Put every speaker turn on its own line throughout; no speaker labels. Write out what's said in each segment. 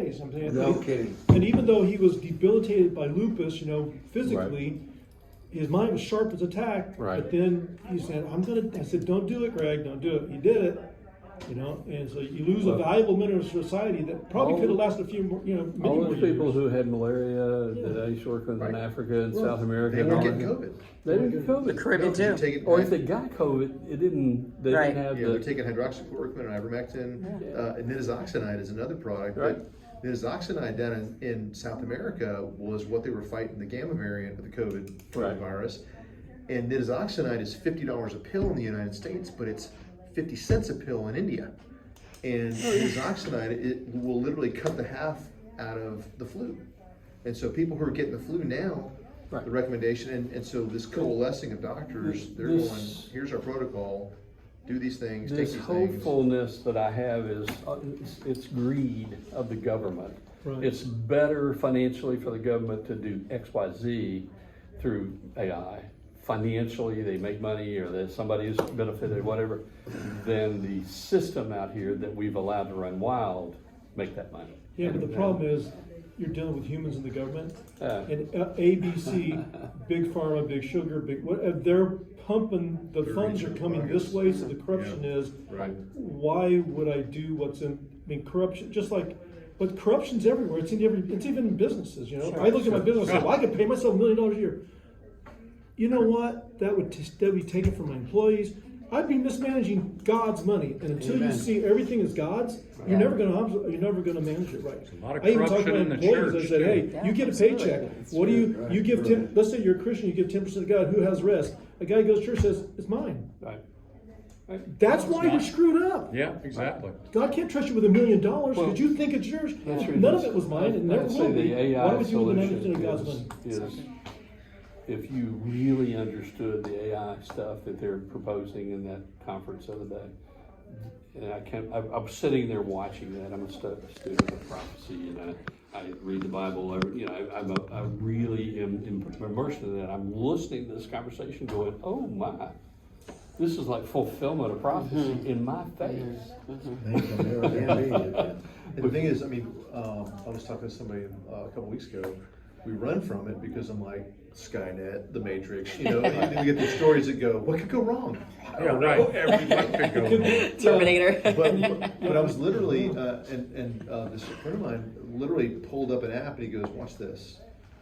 days. I'm saying,
No kidding.
and even though he was debilitated by lupus, physically, his mind was sharp as a tack.
Right.
But then he said, I said, don't do it, Greg, don't do it. He did it. And so you lose a valuable member of society that probably could have lasted a few more, many
All
more
those
years.
people who had malaria that I used to work with in Africa and South America.
They
and
were
all
getting
that.
COVID.
They didn't get COVID.
The Caribbean
No, 'cause you
too.
take it
Or
back.
if they got COVID, they didn't
Right.
have
Yeah, they're
the.
taking hydroxychloroquine and ivermectin. And nitazoxanide is another product.
Right.
But nitazoxanide down in South America was what they were fighting the gamma variant of the COVID
Right.
virus. And nitazoxanide is $50 a pill in the United States, but it's 50 cents a pill in India. And nitazoxanide, it will literally cut the half out of the flu. And so people who are getting the flu now,
Right.
the recommendation, and so this coalescing of doctors, they're
This-
going, here's our protocol, do these things, take
This
these things.
hopefulness that I have is it's greed of the government.
Right.
It's better financially for the government to do X, Y, Z through AI. Financially, they make money, or that somebody is benefited, whatever, than the system out here that we've allowed to run wild make that money.
Yeah, but the problem is, you're dealing with humans in the government,
Yeah.
and ABC, big pharma, big sugar, they're pumping, the funds are coming this way, so the corruption is,
Right.
why would I do what's in, corruption, just like, but corruption's everywhere, it's even in businesses, I look at my business, and say, well, I could pay myself $1 million a year. You know what, that would be taken from my employees. I'd be mismanaging God's money, and until you see everything as God's, you're never gonna manage it right.
a lot of
I even talked to
corruption
my
in the
employees. I
church,
said,
too.
"Hey,
Yeah,
you get a
absolutely.
paycheck. What do you give? Let's say you're a Christian, you give 10% to God. Who has the rest? A guy goes to church says, "It's mine."
Right.
That's why you're screwed up.
Yeah, exactly.
God can't trust you with $1 million
Well,
because you think it's yours.
That's
None of it was mine, and never
I'd
will
say
be.
the
Why
AI
would you with 90%
solution
of God's money?
is if you really understood the AI stuff that they're proposing in that conference the other day. And I was sitting there watching that. I'm a student of prophecy, and I read the Bible. I really am immersed in that. I'm listening to this conversation going, oh my, this is like fulfillment of prophecy in my face.
And the thing is, I was talking to somebody a couple weeks ago. We run from it because I'm like, Skynet, The Matrix, and then we get these stories that go, what could go wrong? I don't know.
What could go wrong?
Terminator.
But I was literally, this friend of mine literally pulled up an app and he goes, watch this.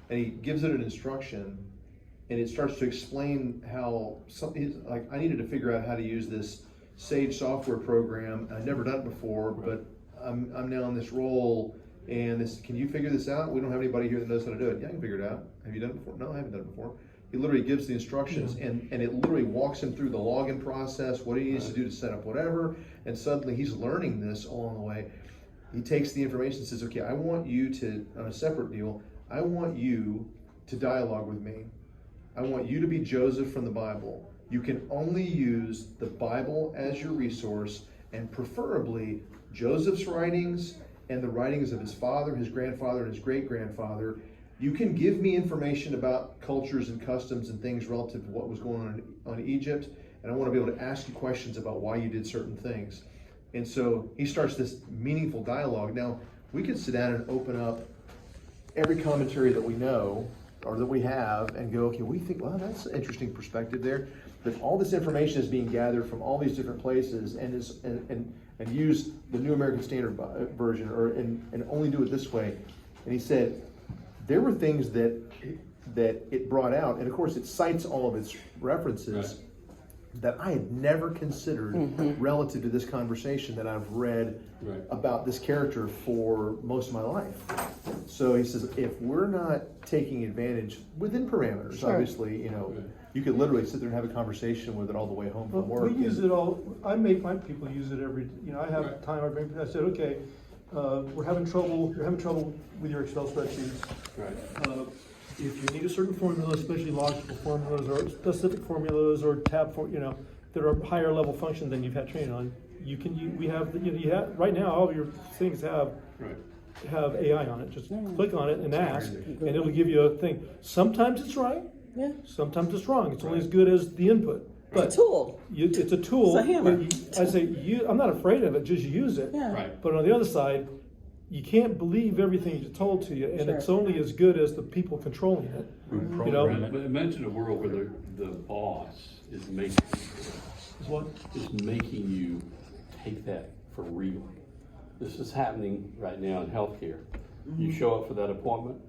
And he gives it an instruction and it starts to explain how something, like I needed to figure out how to use this Sage software program. I'd never done it before, but I'm now in this role. And this, can you figure this out? We don't have anybody here that knows how to do it. Yeah, I can figure it out. Have you done it before? No, I haven't done it before. He literally gives the instructions and it literally walks him through the login process, what he needs to do to set up whatever. And suddenly he's learning this along the way. He takes the information and says, okay, I want you to, on a separate deal, I want you to dialogue with me. I want you to be Joseph from the Bible. You can only use the Bible as your resource, and preferably Joseph's writings and the writings of his father, his grandfather, and his great-grandfather. You can give me information about cultures and customs and things relative to what was going on in Egypt, and I want to be able to ask you questions about why you did certain things. And so he starts this meaningful dialogue. Now, we could sit down and open up every commentary that we know or that we have and go, okay, we think, well, that's an interesting perspective there. But all this information is being gathered from all these different places and use the New American Standard Version and only do it this way. And he said, there were things that it brought out, and of course it cites all of its references that I had never considered relative to this conversation that I've read about this character for most of my life. So he says, if we're not taking advantage within parameters, obviously, you could literally sit there and have a conversation with it all the way home from work.
We use it all. I make my people use it every. I have time. I said, okay, we're having trouble. You're having trouble with your Excel spreadsheets.
Right.
If you need a certain formula, especially logical formulas or specific formulas or that are higher level function than you've had training on, we have right now all of your things have AI on it. Just click on it and ask, and it'll give you a thing. Sometimes it's right.
Yeah.
Sometimes it's wrong. It's only as good as the input. But
It's a tool.
it's a tool.
It's a hammer.
I say I'm not afraid of it. Just use it.
Yeah.
Right.
But on the other side, you can't believe everything that's told to you, and it's only as good as the people controlling it. You know,
But imagine a world where the boss is making you take that for real. This is happening right now in healthcare. You show up for that appointment,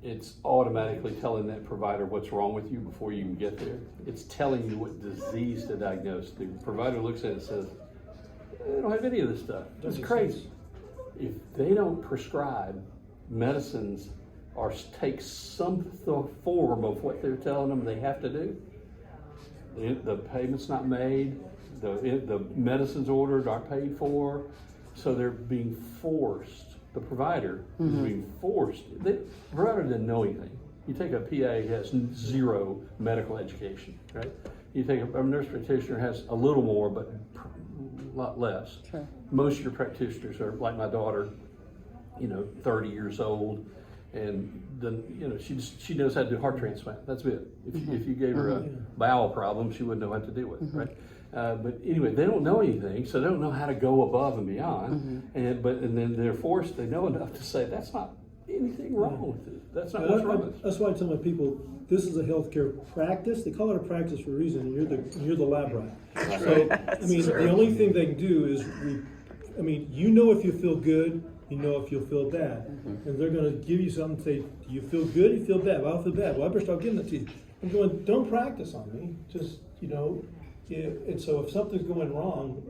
it's automatically telling that provider what's wrong with you before you even get there. It's telling you what disease to diagnose. The provider looks at it and says, "I don't have any of this stuff." That's crazy. If they don't prescribe medicines or take some form of what they're telling them they have to do, the payment's not made, the medicines ordered aren't paid for, so they're being forced. The provider is being forced. The provider didn't know anything. You take a PA who has zero medical education, right? You take a nurse practitioner who has a little more, but a lot less.
Sure.
Most of your practitioners are like my daughter, 30 years old, and then she knows how to do heart transplant. That's it. If you gave her a bowel problem, she wouldn't know what to do with it, right? But anyway, they don't know anything, so they don't know how to go above and beyond. And then they're forced. They know enough to say that's not anything wrong with it. That's not what's wrong with it.
That's why I tell my people, this is a healthcare practice. They call it a practice for a reason, and you're the lab rat. So, I mean, the only thing they can do is, if you feel good, you know if you'll feel bad. And they're going to give you something and say, do you feel good, you feel bad? Well, I feel bad. Well, I better start giving it to you. I'm going, don't practice on me. Just, and so if something's going wrong,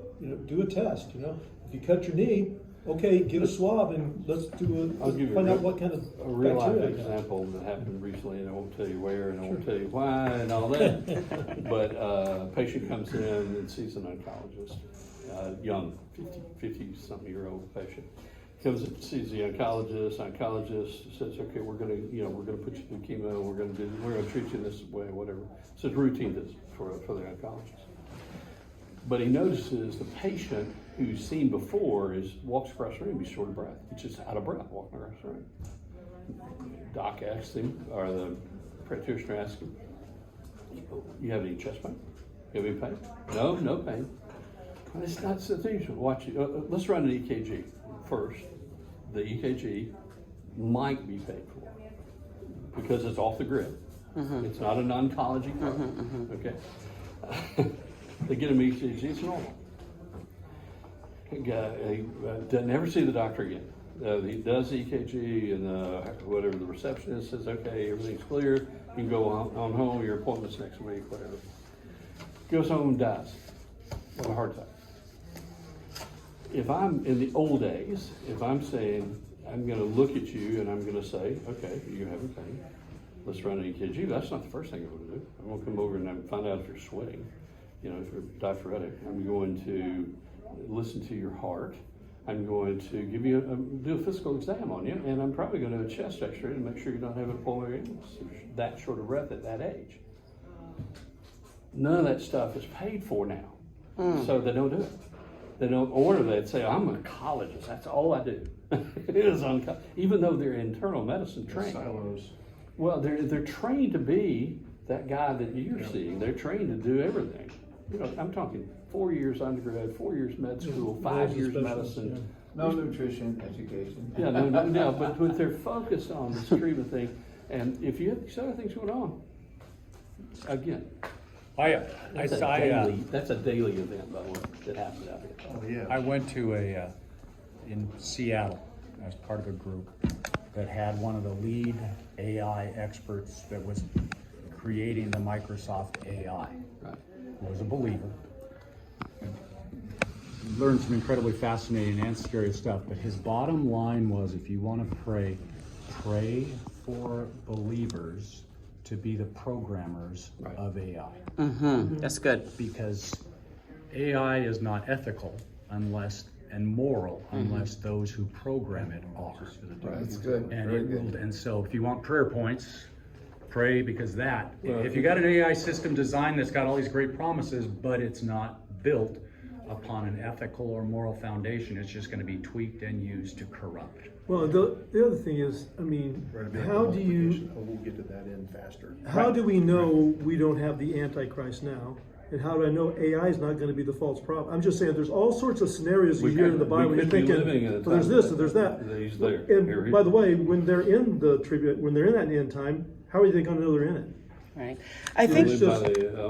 do a test. If you cut your knee, okay, get a swab and let's find out what kind of
a real life
bacteria.
example that happened recently, and I won't tell you where, and I won't tell you why, and all that. But a patient comes in and sees an oncologist, young, 50-something-year-old patient. Comes and sees the oncologist. Oncologist says, "Okay, we're gonna put you through chemo. We're gonna treat you this way, whatever." So it's routine visit for the oncologist. But he notices the patient who's seen before walks across the room, he's short of breath. He's just out of breath walking across the room. Doc asks him, or the practitioner asks him, "You have any chest pain? You have any pain?" No pain. Well, it's not the thing. Watch it. Let's run an EKG first. The EKG might be paid for because it's off the grid. It's not an oncology program. Okay. They get him EKG, it's normal. He doesn't ever see the doctor again. He does the EKG, and whatever the receptionist says, okay, everything's clear. You can go on home. Your appointment's next week, whatever. Goes home and dies of a heart attack. If I'm in the old days, if I'm saying I'm going to look at you and I'm going to say, okay, you're having pain. Let's run an EKG. That's not the first thing I'm going to do. I'm going to come over and find out if you're sweating. If you're diaphoretic. I'm going to listen to your heart. I'm going to give you do a physical exam on you, and I'm probably going to do a chest X-ray to make sure you don't have a pulmonary illness. You're that short of breath at that age. None of that stuff is paid for now, so they don't do it. They don't order. They'd say, "I'm an oncologist. That's all I do." It is even though they're internal medicine trained.
Silos.
Well, they're trained to be that guy that you're seeing. They're trained to do everything. I'm talking 4 years undergrad, 4 years med school, 5 years medicine.
No nutrition education.
Yeah, no, but they're focused on this treatment thing. And if you have these other things going on, again, that's a daily event, by the way, that happens out here.
Oh, yeah.
I went to in Seattle, I was part of a group that had one of the lead AI experts that was creating the Microsoft AI.
Right.
Who was a believer. Learned some incredibly fascinating and scary stuff, but his bottom line was, if you want to pray for believers to be the programmers of AI.
That's good.
Because AI is not ethical and moral unless those who program it are.
That's good.
And
Very good.
and so if you want prayer points, pray because if you got an AI system designed that's got all these great promises, but it's not built upon an ethical or moral foundation, it's just going to be tweaked and used to corrupt.
Well, the other thing is, how do you?
We'll get to that in faster.
How do we know we don't have the Antichrist now? And how do I know AI is not gonna be the false prophet? I'm just saying, there's all sorts of scenarios you
We
hear in
could-
the Bible,
we
you're
could be
thinking,
living in a
well, there's
time
this
that-
and there's that.
that he's there. Here
And
he
by
is.
the way, when they're in the tribute, when they're in that end time, how are they gonna know they're in it?
Right. I think
Live by the,